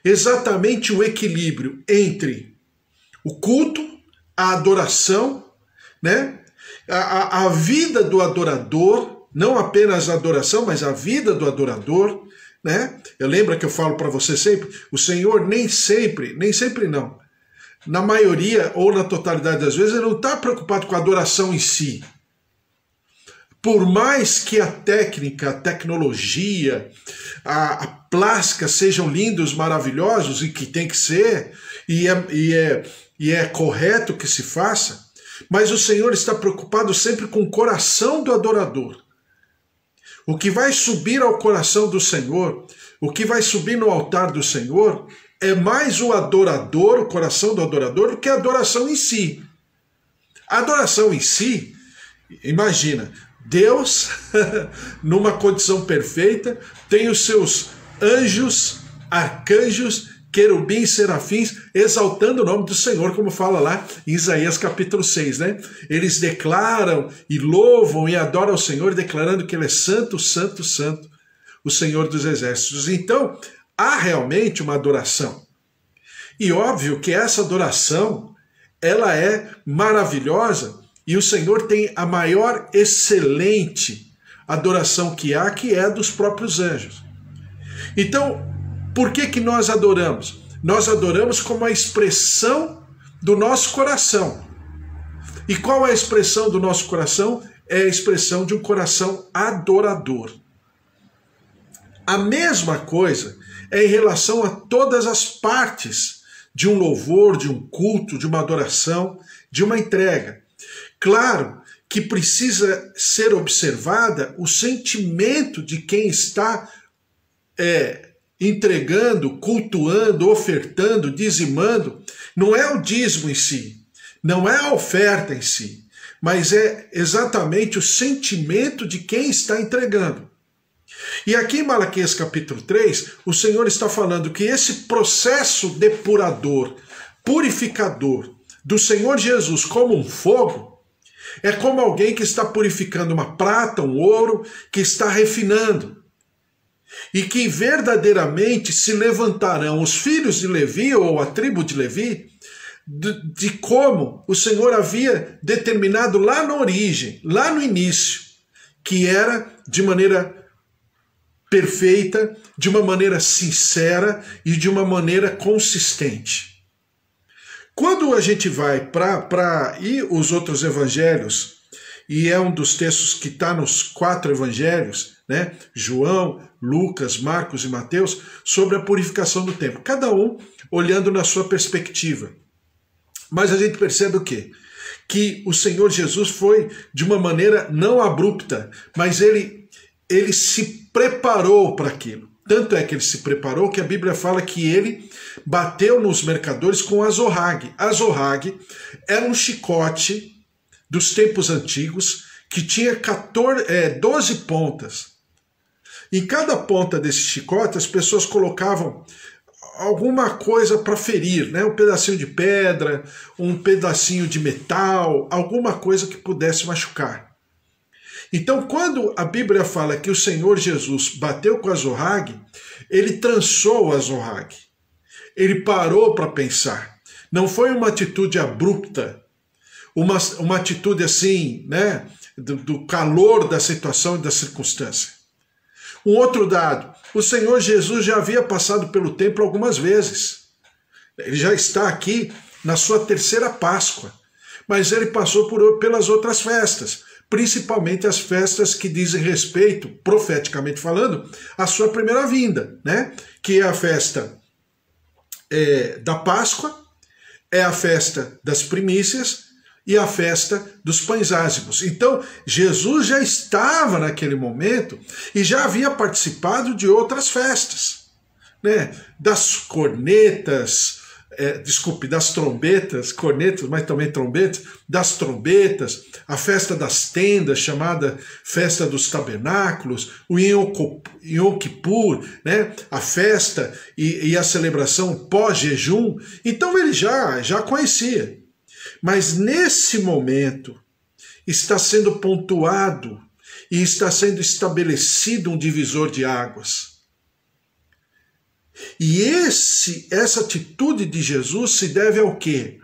exatamente o equilíbrio entre o culto, a adoração, né? A vida do adorador, não apenas a adoração, mas a vida do adorador, né? Eu lembro que eu falo para você sempre, o Senhor nem sempre não, na maioria ou na totalidade das vezes, ele não está preocupado com a adoração em si. Por mais que a técnica, a tecnologia, a plástica sejam lindos, maravilhosos, e que tem que ser, e é correto que se faça, mas o Senhor está preocupado sempre com o coração do adorador. O que vai subir ao coração do Senhor, o que vai subir no altar do Senhor, é mais o adorador, o coração do adorador, do que a adoração em si. A adoração em si, imagina, Deus, numa condição perfeita, tem os seus anjos, arcanjos, querubins, serafins, exaltando o nome do Senhor, como fala lá em Isaías capítulo 6, né? Eles declaram e louvam e adoram ao Senhor, declarando que Ele é santo, santo, santo, o Senhor dos exércitos. Então, há realmente uma adoração. E óbvio que essa adoração, ela é maravilhosa, e o Senhor tem a maior excelente adoração que há, que é dos próprios anjos. Então, por que nós adoramos? Nós adoramos como a expressão do nosso coração. E qual é a expressão do nosso coração? É a expressão de um coração adorador. A mesma coisa é em relação a todas as partes de um louvor, de um culto, de uma adoração, de uma entrega. Claro que precisa ser observada o sentimento de quem está entregando, cultuando, ofertando, dizimando. Não é o dízimo em si, não é a oferta em si, mas é exatamente o sentimento de quem está entregando. E aqui em Malaquias capítulo 3, o Senhor está falando que esse processo depurador, purificador do Senhor Jesus como um fogo, é como alguém que está purificando uma prata, um ouro, que está refinando. E que verdadeiramente se levantarão os filhos de Levi, ou a tribo de Levi, de como o Senhor havia determinado lá na origem, lá no início, que era de maneira perfeita, de uma maneira sincera e de uma maneira consistente. Quando a gente vai para os outros evangelhos, e é um dos textos que está nos 4 evangelhos, né? João, Lucas, Marcos e Mateus, sobre a purificação do templo. Cada um olhando na sua perspectiva. Mas a gente percebe o quê? Que o Senhor Jesus foi de uma maneira não abrupta, mas ele se preparou para aquilo. Tanto é que ele se preparou que a Bíblia fala que ele bateu nos mercadores com azorrague. Azorrague era um chicote dos tempos antigos que tinha 12 pontas. Em cada ponta desse chicote as pessoas colocavam alguma coisa para ferir, né? Um pedacinho de pedra, um pedacinho de metal, alguma coisa que pudesse machucar. Então, quando a Bíblia fala que o Senhor Jesus bateu com a azorrague, ele trançou a azorrague. Ele parou para pensar. Não foi uma atitude abrupta, uma atitude assim, né, do calor da situação e da circunstância. Um outro dado, o Senhor Jesus já havia passado pelo templo algumas vezes. Ele já está aqui na sua 3ª Páscoa, mas ele passou pelas outras festas, principalmente as festas que dizem respeito, profeticamente falando, à sua primeira vinda, né? Que é a festa da Páscoa, é a festa das primícias e a festa dos pães ázimos. Então, Jesus já estava naquele momento e já havia participado de outras festas, né? Das cornetas, das trombetas, cornetas, mas também trombetas, das trombetas, a festa das tendas, chamada Festa dos Tabernáculos, o Yom Kippur, né? A festa e a celebração pós-jejum. Então ele já conhecia. Mas nesse momento está sendo pontuado e está sendo estabelecido um divisor de águas. E essa atitude de Jesus se deve ao quê?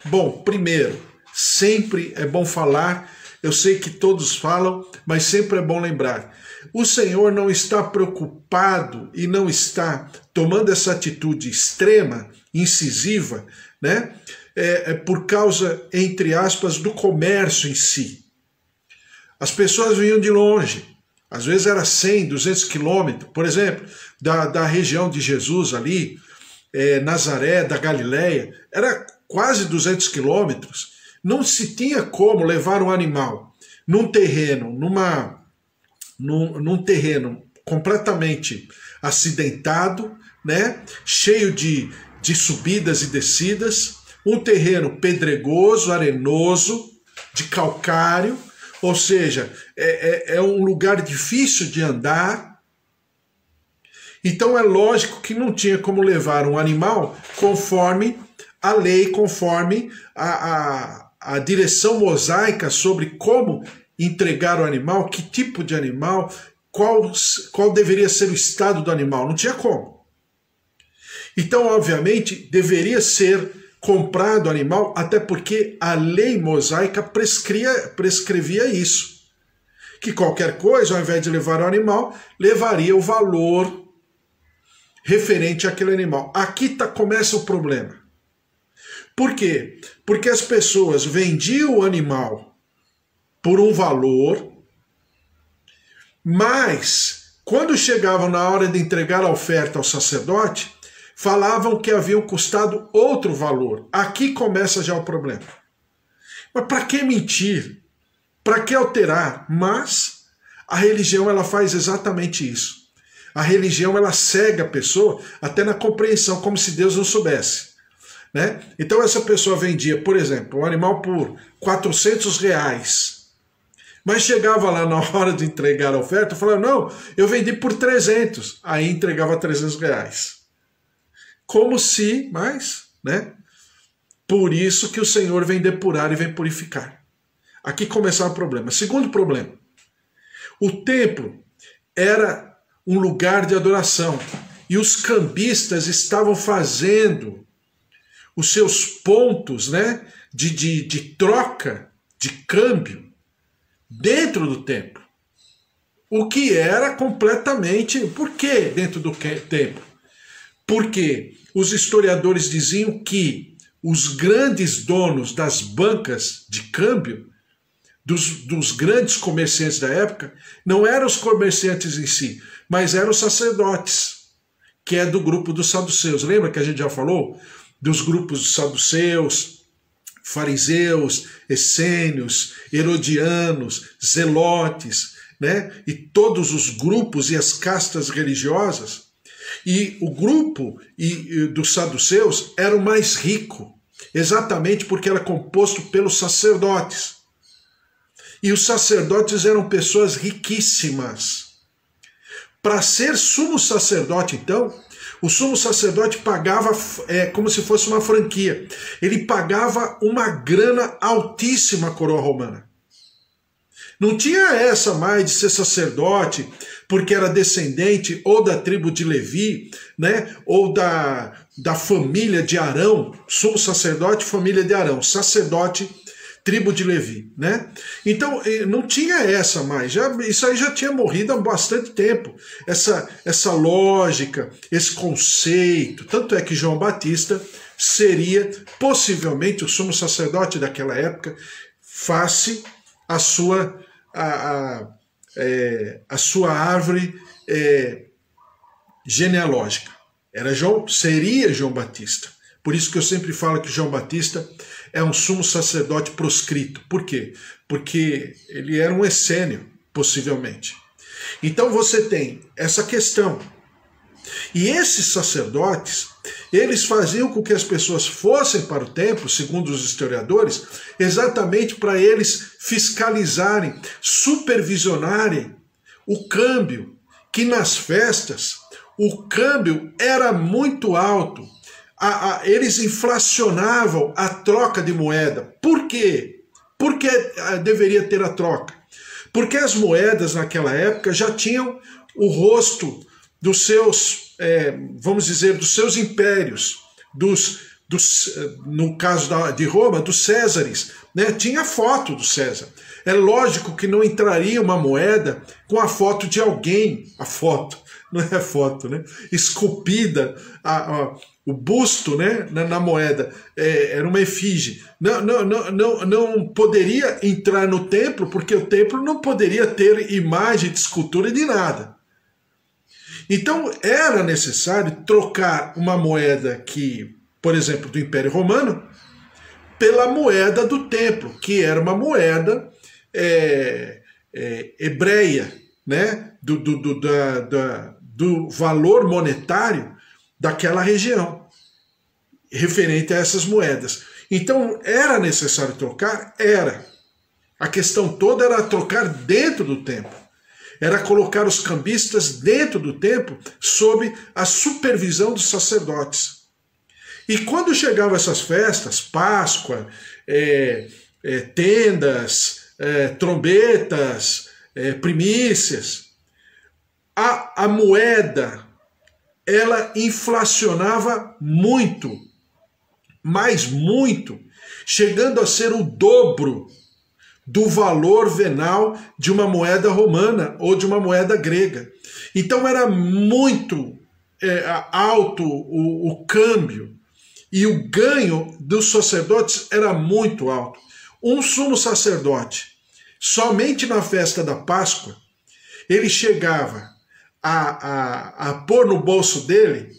Bom, primeiro, sempre é bom falar, eu sei que todos falam, mas sempre é bom lembrar. O Senhor não está preocupado e não está tomando essa atitude extrema, incisiva, né? Por causa, entre aspas, do comércio em si. As pessoas vinham de longe, às vezes era 100, 200 quilômetros, por exemplo, da região de Jesus ali, Nazaré, da Galileia, era quase 200 quilômetros. Não se tinha como levar um animal num terreno, num terreno completamente acidentado, né? Cheio de subidas e descidas, um terreno pedregoso, arenoso, de calcário, ou seja, é um lugar difícil de andar. Então é lógico que não tinha como levar um animal conforme a lei, conforme a direção mosaica sobre como entregar o animal, que tipo de animal, qual deveria ser o estado do animal. Não tinha como. Então, obviamente, deveria ser comprado o animal, até porque a lei mosaica prescrevia isso. Que qualquer coisa, ao invés de levar o animal, levaria o valor referente àquele animal. Aqui começa o problema. Por quê? Porque as pessoas vendiam o animal por um valor, mas quando chegavam na hora de entregar a oferta ao sacerdote, falavam que haviam custado outro valor. Aqui começa já o problema. Mas para que mentir? Para que alterar? Mas a religião ela faz exatamente isso. A religião ela cega a pessoa até na compreensão, como se Deus não soubesse. Né? Então essa pessoa vendia, por exemplo, um animal por R$400, mas chegava lá na hora de entregar a oferta e falava, não, eu vendi por 300, aí entregava R$300. Como se, mas, né? Por isso que o Senhor vem depurar e vem purificar. Aqui começava o problema. Segundo problema, o templo era um lugar de adoração e os cambistas estavam fazendo os seus pontos, né, de troca, de câmbio, dentro do templo. O que era completamente... Por que dentro do templo? Porque os historiadores diziam que os grandes donos das bancas de câmbio, dos grandes comerciantes da época, não eram os comerciantes em si, mas eram os sacerdotes, que é do grupo dos saduceus. Lembra que a gente já falou? Dos grupos dos saduceus, fariseus, essênios, herodianos, zelotes, né? E todos os grupos e as castas religiosas. E o grupo dos saduceus era o mais rico, exatamente porque era composto pelos sacerdotes. E os sacerdotes eram pessoas riquíssimas. Para ser sumo sacerdote, então, o sumo sacerdote pagava como se fosse uma franquia. Ele pagava uma grana altíssima à coroa romana. Não tinha essa mais de ser sacerdote porque era descendente ou da tribo de Levi, né, ou da família de Arão, sumo sacerdote, família de Arão, sacerdote, tribo de Levi, né? Então não tinha essa mais, isso aí já tinha morrido há bastante tempo, essa lógica, esse conceito, tanto é que João Batista seria possivelmente o sumo sacerdote daquela época, face à sua árvore genealógica. Seria João Batista. Por isso que eu sempre falo que João Batista é um sumo sacerdote proscrito. Por quê? Porque ele era um essênio, possivelmente. Então você tem essa questão. E esses sacerdotes, eles faziam com que as pessoas fossem para o templo, segundo os historiadores, exatamente para eles fiscalizarem, supervisionarem o câmbio, que nas festas o câmbio era muito alto. Eles inflacionavam a troca de moeda. Por quê? Por que deveria ter a troca? Porque as moedas naquela época já tinham o rosto dos seus vamos dizer, dos seus impérios, no caso de Roma, dos Césares, né? Tinha foto do César. É lógico que não entraria uma moeda com a foto de alguém, a foto, não é foto, né? Esculpida, o busto, né? na moeda, era uma efígie. Não poderia entrar no templo, porque o templo não poderia ter imagem de escultura de nada. Então era necessário trocar uma moeda que, por exemplo, do Império Romano, pela moeda do templo, que era uma moeda hebreia, né? do valor monetário daquela região, referente a essas moedas. Então era necessário trocar? Era. A questão toda era trocar dentro do templo. Era colocar os cambistas dentro do templo sob a supervisão dos sacerdotes. E quando chegavam essas festas, Páscoa, tendas, trombetas, primícias, a moeda, ela inflacionava muito, mas muito, chegando a ser o dobro do valor venal de uma moeda romana ou de uma moeda grega. Então era muito alto o câmbio, e o ganho dos sacerdotes era muito alto. Um sumo sacerdote, somente na festa da Páscoa, ele chegava a pôr no bolso dele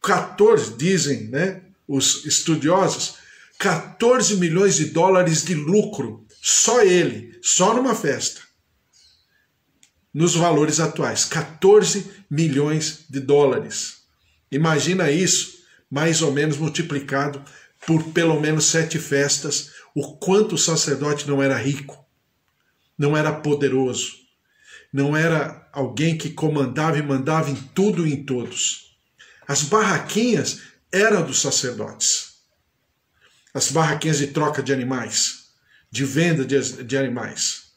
14, dizem, né, os estudiosos, 14 milhões de dólares de lucro. Só ele, só numa festa. Nos valores atuais, 14 milhões de dólares. Imagina isso, mais ou menos multiplicado por pelo menos 7 festas, o quanto o sacerdote não era rico, não era poderoso, não era alguém que comandava e mandava em tudo e em todos. As barraquinhas eram dos sacerdotes. As barraquinhas de troca de animais, de venda de animais.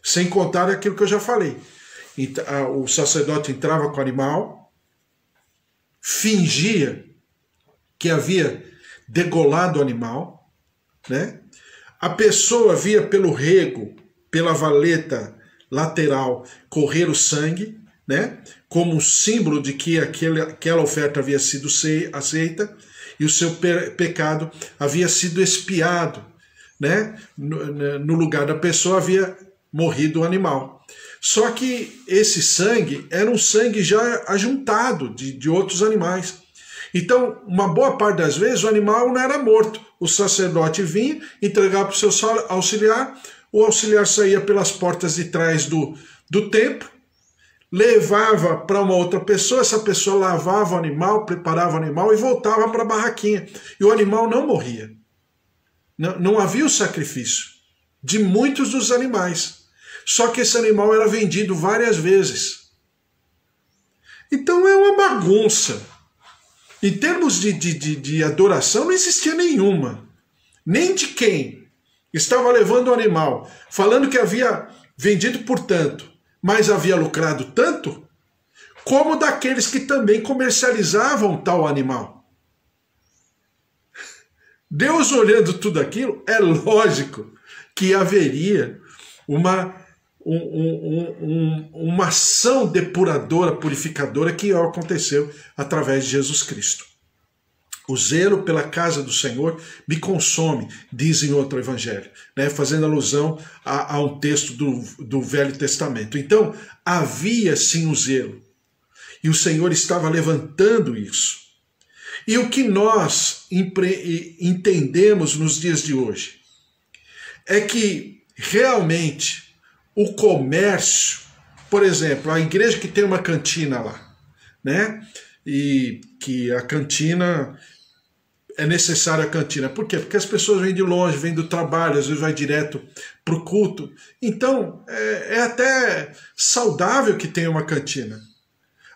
Sem contar aquilo que eu já falei. O sacerdote entrava com o animal, fingia que havia degolado o animal, né? A pessoa via pelo rego, pela valeta lateral, correr o sangue, né? Como um símbolo de que aquela oferta havia sido aceita e o seu pecado havia sido expiado, né? No lugar da pessoa havia morrido o animal. Só que esse sangue era um sangue já ajuntado de outros animais. Então, uma boa parte das vezes, o animal não era morto. O sacerdote vinha, entregava para o seu auxiliar, o auxiliar saía pelas portas de trás do templo, levava para uma outra pessoa, essa pessoa lavava o animal, preparava o animal e voltava para a barraquinha. E o animal não morria. Não havia o sacrifício de muitos dos animais. Só que esse animal era vendido várias vezes. Então é uma bagunça. Em termos de adoração, não existia nenhuma. Nem de quem estava levando o animal, falando que havia vendido por tanto, mas havia lucrado tanto, como daqueles que também comercializavam tal animal. Deus olhando tudo aquilo, é lógico que haveria uma ação depuradora, purificadora que aconteceu através de Jesus Cristo. O zelo pela casa do Senhor me consome, diz em outro evangelho, né, fazendo alusão a um texto do Velho Testamento. Então, havia sim o zelo, e o Senhor estava levantando isso. E o que nós entendemos nos dias de hoje é que realmente o comércio, por exemplo, a igreja que tem uma cantina lá, né? E que a cantina, é necessária a cantina. Por quê? Porque as pessoas vêm de longe, vêm do trabalho, às vezes vai direto para o culto. Então, é até saudável que tenha uma cantina.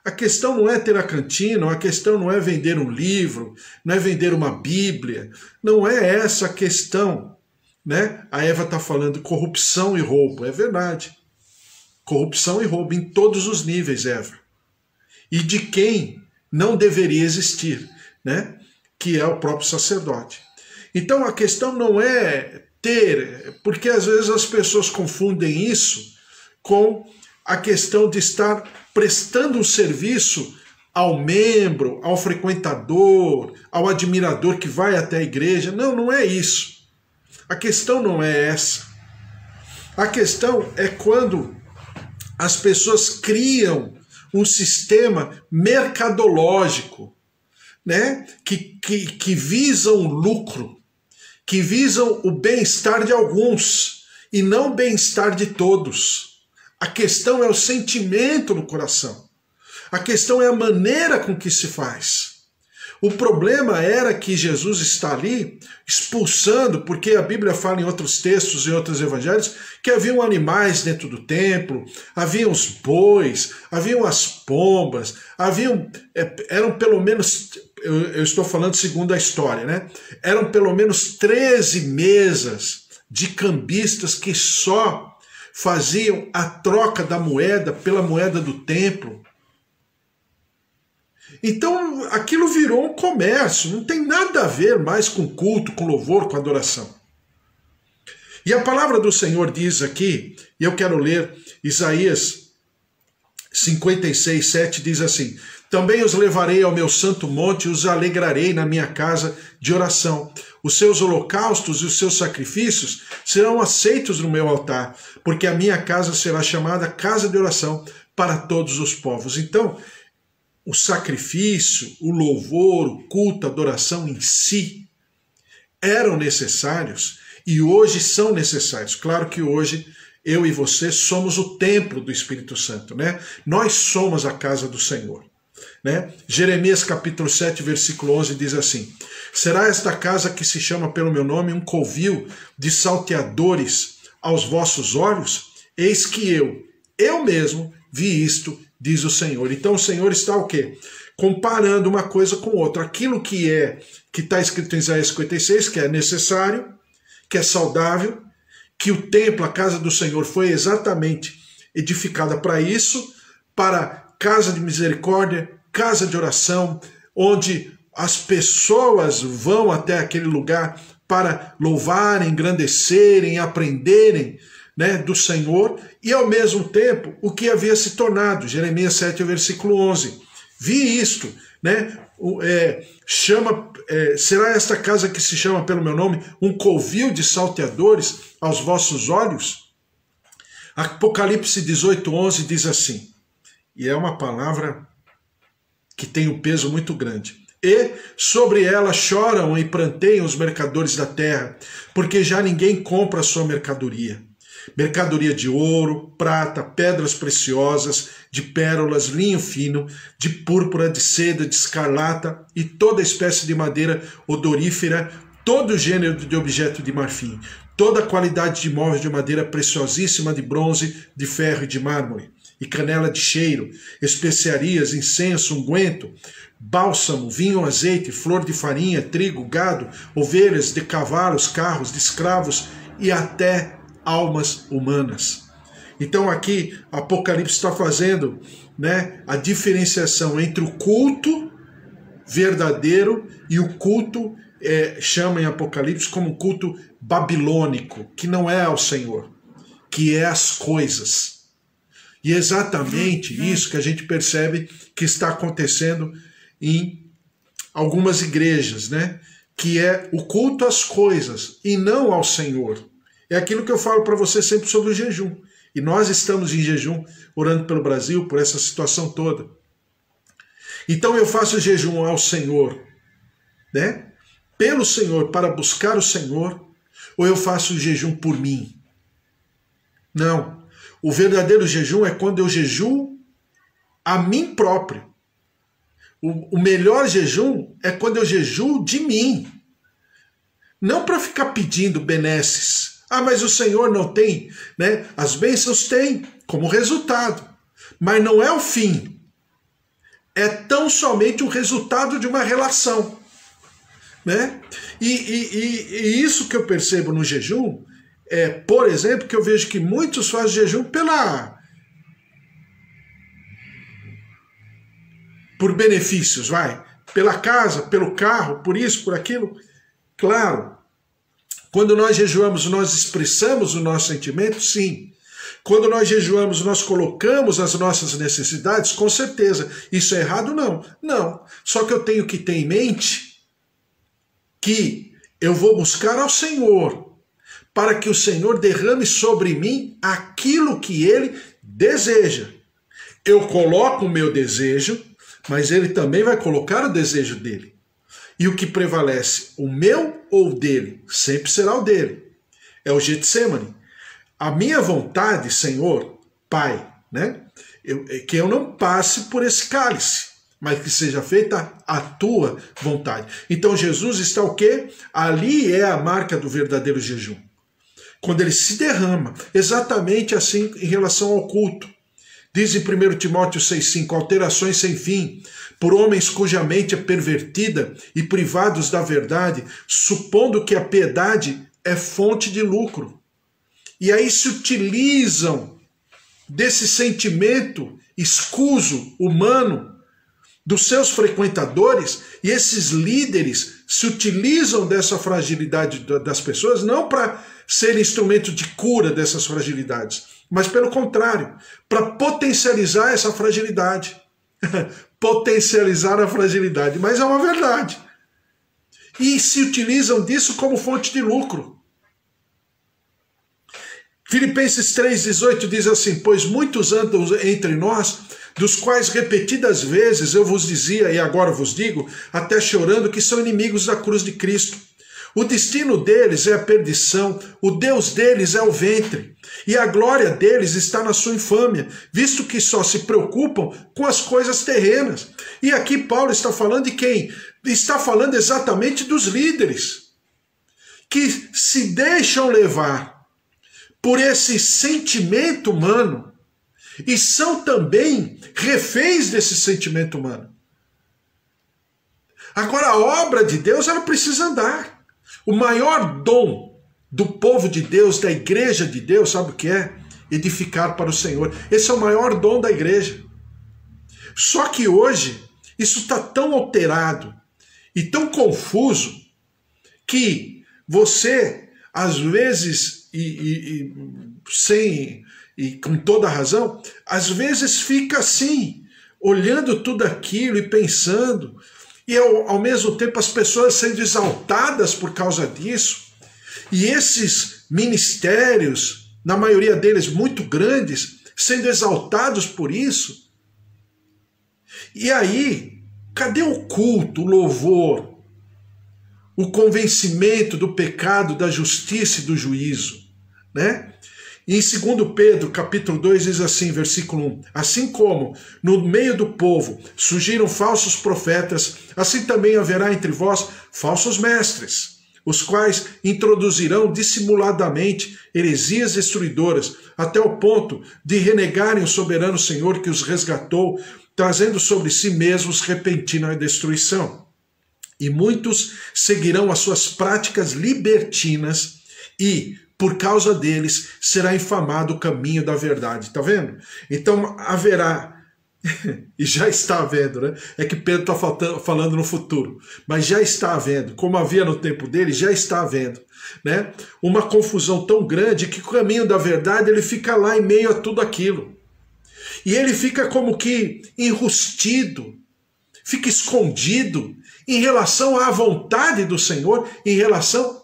A questão não é ter a cantina, a questão não é vender um livro, não é vender uma Bíblia, não é essa a questão. Né? A Eva está falando corrupção e roubo. É verdade. Corrupção e roubo em todos os níveis, Eva. E de quem não deveria existir, né? Que é o próprio sacerdote. Então a questão não é ter, porque às vezes as pessoas confundem isso com a questão de estar prestando um serviço ao membro, ao frequentador, ao admirador que vai até a igreja. Não, não é isso. A questão não é essa. A questão é quando as pessoas criam um sistema mercadológico, né? que visam o lucro, que visam o bem-estar de alguns e não o bem-estar de todos. A questão é o sentimento no coração. A questão é a maneira com que se faz. O problema era que Jesus está ali expulsando, porque a Bíblia fala em outros textos e outros evangelhos, que haviam animais dentro do templo, haviam os bois, haviam as pombas, eram pelo menos, eu estou falando segundo a história, né? Eram pelo menos 13 mesas de cambistas que só faziam a troca da moeda pela moeda do templo. Então aquilo virou um comércio, não tem nada a ver mais com culto, com louvor, com adoração. E a palavra do Senhor diz aqui, e eu quero ler Isaías 56, 7, diz assim: também os levarei ao meu santo monte e os alegrarei na minha casa de oração. Os seus holocaustos e os seus sacrifícios serão aceitos no meu altar, porque a minha casa será chamada casa de oração para todos os povos. Então, o sacrifício, o louvor, o culto, a adoração em si eram necessários e hoje são necessários. Claro que hoje eu e você somos o templo do Espírito Santo, né? Nós somos a casa do Senhor, né? Jeremias capítulo 7, versículo 11 diz assim: será esta casa que se chama pelo meu nome um covil de salteadores aos vossos olhos? Eis que eu mesmo vi isto, diz o Senhor. Então o Senhor está o quê? Comparando uma coisa com outra. Aquilo que está escrito em Isaías 56, que é necessário, que é saudável, que o templo, a casa do Senhor, foi exatamente edificada para isso, para casa de misericórdia, casa de oração, onde as pessoas vão até aquele lugar para louvarem, engrandecerem, aprenderem, né, do Senhor, e ao mesmo tempo o que havia se tornado. Jeremias 7, versículo 11. Vi isto, né? Será esta casa que se chama pelo meu nome um covil de salteadores aos vossos olhos? Apocalipse 18, 11 diz assim, e é uma palavra que tem um peso muito grande: e sobre ela choram e pranteiam os mercadores da terra, porque já ninguém compra a sua mercadoria. Mercadoria de ouro, prata, pedras preciosas, de pérolas, linho fino, de púrpura, de seda, de escarlata e toda espécie de madeira odorífera, todo gênero de objeto de marfim, toda qualidade de móveis de madeira preciosíssima, de bronze, de ferro e de mármore, e canela de cheiro, especiarias, incenso, unguento, bálsamo, vinho, azeite, flor de farinha, trigo, gado, ovelhas, de cavalos, carros, de escravos e até almas humanas. Então aqui Apocalipse está fazendo, né, a diferenciação entre o culto verdadeiro e o culto, chama em Apocalipse como culto babilônico, que não é ao Senhor, que é as coisas. E é exatamente isso que a gente percebe que está acontecendo em algumas igrejas, né? Que é o culto às coisas e não ao Senhor. É aquilo que eu falo para você sempre sobre o jejum. E nós estamos em jejum, orando pelo Brasil, por essa situação toda. Então eu faço jejum ao Senhor, né? Pelo Senhor, para buscar o Senhor, ou eu faço jejum por mim? Não. O verdadeiro jejum é quando eu jejuo a mim próprio. O melhor jejum é quando eu jejuo de mim. Não para ficar pedindo benesses. Ah, mas o Senhor não tem, né? As bênçãos têm como resultado, mas não é o fim. É tão somente o resultado de uma relação, né? E isso que eu percebo no jejum por exemplo, que eu vejo que muitos fazem jejum por benefícios, vai, pela casa, pelo carro, por isso, por aquilo. Claro, quando nós jejuamos, nós expressamos o nosso sentimento, sim. Quando nós jejuamos, nós colocamos as nossas necessidades, com certeza. Isso é errado? Não. Não. Só que eu tenho que ter em mente que eu vou buscar ao Senhor, para que o Senhor derrame sobre mim aquilo que Ele deseja. Eu coloco o meu desejo, mas Ele também vai colocar o desejo dele. E o que prevalece, o meu ou o dele? Sempre será o dele. É o Getsemane. A minha vontade, Senhor, Pai, né? Que eu não passe por esse cálice, mas que seja feita a tua vontade. Então Jesus está o quê? Ali é a marca do verdadeiro jejum. Quando ele se derrama, exatamente assim em relação ao culto. Diz em 1 Timóteo 6,5, alterações sem fim, por homens cuja mente é pervertida e privados da verdade, supondo que a piedade é fonte de lucro. E aí se utilizam desse sentimento escuso, humano, dos seus frequentadores, e esses líderes se utilizam dessa fragilidade das pessoas, não para ser instrumento de cura dessas fragilidades, mas pelo contrário, para potencializar essa fragilidade. Potencializar a fragilidade, mas é uma verdade. E se utilizam disso como fonte de lucro. Filipenses 3,18 diz assim, pois muitos andam entre nós, dos quais repetidas vezes eu vos dizia, e agora vos digo, até chorando, que são inimigos da cruz de Cristo. O destino deles é a perdição, o Deus deles é o ventre, e a glória deles está na sua infâmia, visto que só se preocupam com as coisas terrenas. E aqui Paulo está falando de quem? Está falando exatamente dos líderes, que se deixam levar por esse sentimento humano, e são também reféns desse sentimento humano. Agora, a obra de Deus, ela precisa andar. O maior dom do povo de Deus, da igreja de Deus, sabe o que é? Edificar para o Senhor. Esse é o maior dom da igreja. Só que hoje, isso está tão alterado e tão confuso que você, às vezes, e com toda razão, às vezes fica assim, olhando tudo aquilo e pensando, e ao mesmo tempo as pessoas sendo exaltadas por causa disso, e esses ministérios, na maioria deles muito grandes, sendo exaltados por isso. E aí, cadê o culto, o louvor, o convencimento do pecado, da justiça e do juízo, né? E em 2 Pedro, capítulo 2, diz assim, versículo 1, assim como no meio do povo surgiram falsos profetas, assim também haverá entre vós falsos mestres, os quais introduzirão dissimuladamente heresias destruidoras, até o ponto de renegarem o soberano Senhor que os resgatou, trazendo sobre si mesmos repentina destruição. E muitos seguirão as suas práticas libertinas e, por causa deles, será infamado o caminho da verdade. Tá vendo? Então haverá, e já está havendo, né? É que Pedro está falando no futuro, mas já está havendo, como havia no tempo dele, já está havendo, né? Uma confusão tão grande que o caminho da verdade ele fica lá em meio a tudo aquilo. E ele fica como que enrustido, fica escondido em relação à vontade do Senhor, em relação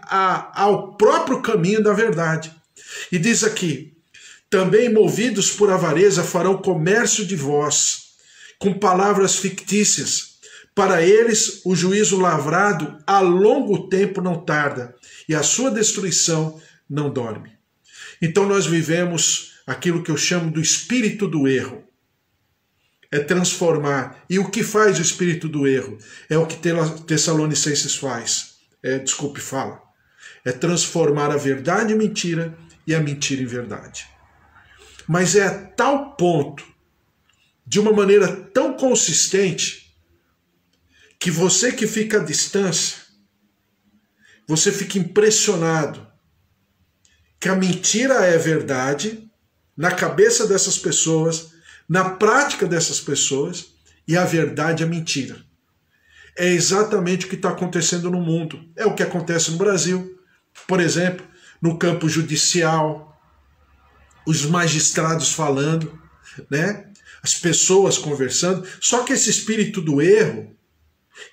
ao próprio caminho da verdade. E diz aqui, também movidos por avareza farão comércio de vós, com palavras fictícias. Para eles o juízo lavrado a longo tempo não tarda, e a sua destruição não dorme. Então nós vivemos aquilo que eu chamo do espírito do erro. É transformar. E o que faz o espírito do erro? É o que Tessalonicenses faz. É transformar a verdade em mentira e a mentira em verdade. Mas é a tal ponto, de uma maneira tão consistente, que você que fica à distância, você fica impressionado que a mentira é verdade na cabeça dessas pessoas, na prática dessas pessoas, e a verdade é mentira. É exatamente o que está acontecendo no mundo. É o que acontece no Brasil. Por exemplo, no campo judicial, os magistrados falando, né? As pessoas conversando. Só que esse espírito do erro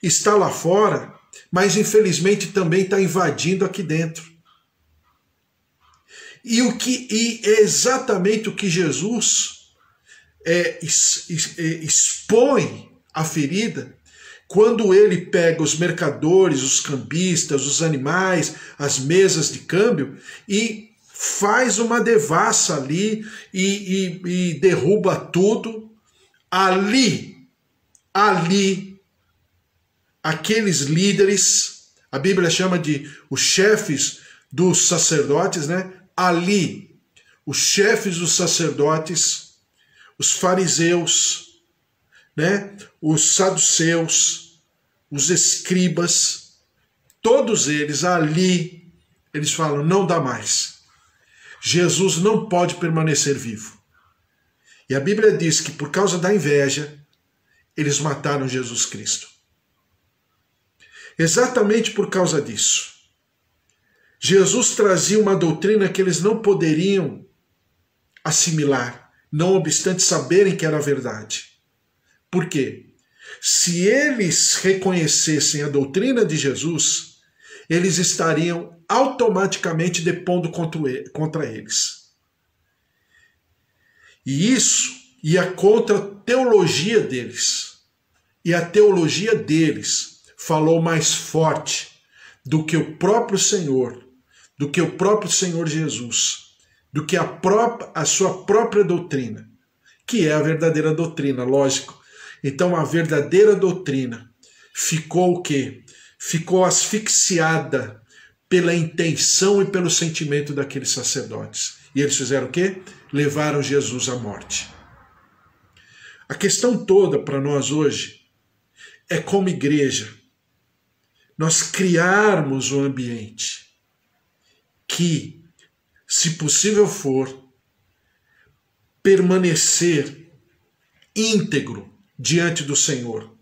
está lá fora, mas infelizmente também está invadindo aqui dentro. E é exatamente o que Jesus expõe a ferida quando ele pega os mercadores, os cambistas, os animais, as mesas de câmbio e faz uma devassa ali e derruba tudo. Ali, aqueles líderes, a Bíblia chama de os chefes dos sacerdotes, né? Ali, os chefes dos sacerdotes, os fariseus, né? Os saduceus, os escribas, todos eles ali, eles falam, não dá mais. Jesus não pode permanecer vivo. E a Bíblia diz que por causa da inveja, eles mataram Jesus Cristo. Exatamente por causa disso. Jesus trazia uma doutrina que eles não poderiam assimilar, não obstante saberem que era verdade. Por quê? Se eles reconhecessem a doutrina de Jesus, eles estariam automaticamente depondo contra eles. E isso ia contra a teologia deles. E a teologia deles falou mais forte do que o próprio Senhor, do que o próprio Senhor Jesus, do que a sua própria doutrina, que é a verdadeira doutrina, lógico. Então a verdadeira doutrina ficou o quê? Ficou asfixiada pela intenção e pelo sentimento daqueles sacerdotes. E eles fizeram o quê? Levaram Jesus à morte. A questão toda para nós hoje é como igreja, nós criarmos um ambiente que, se possível for, permanecer íntegro diante do Senhor.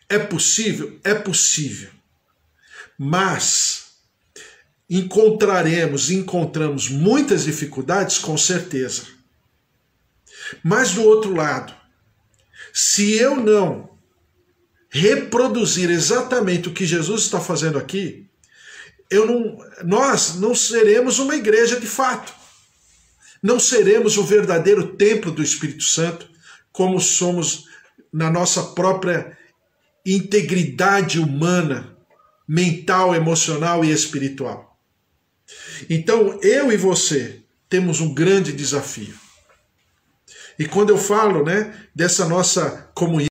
É possível? É possível. Mas encontramos muitas dificuldades, com certeza. Mas do outro lado, se eu não reproduzir exatamente o que Jesus está fazendo aqui, nós não seremos uma igreja de fato. Não seremos o verdadeiro templo do Espírito Santo, como somos na nossa própria integridade humana, mental, emocional e espiritual. Então, eu e você temos um grande desafio. E quando eu falo, né, dessa nossa comunhão,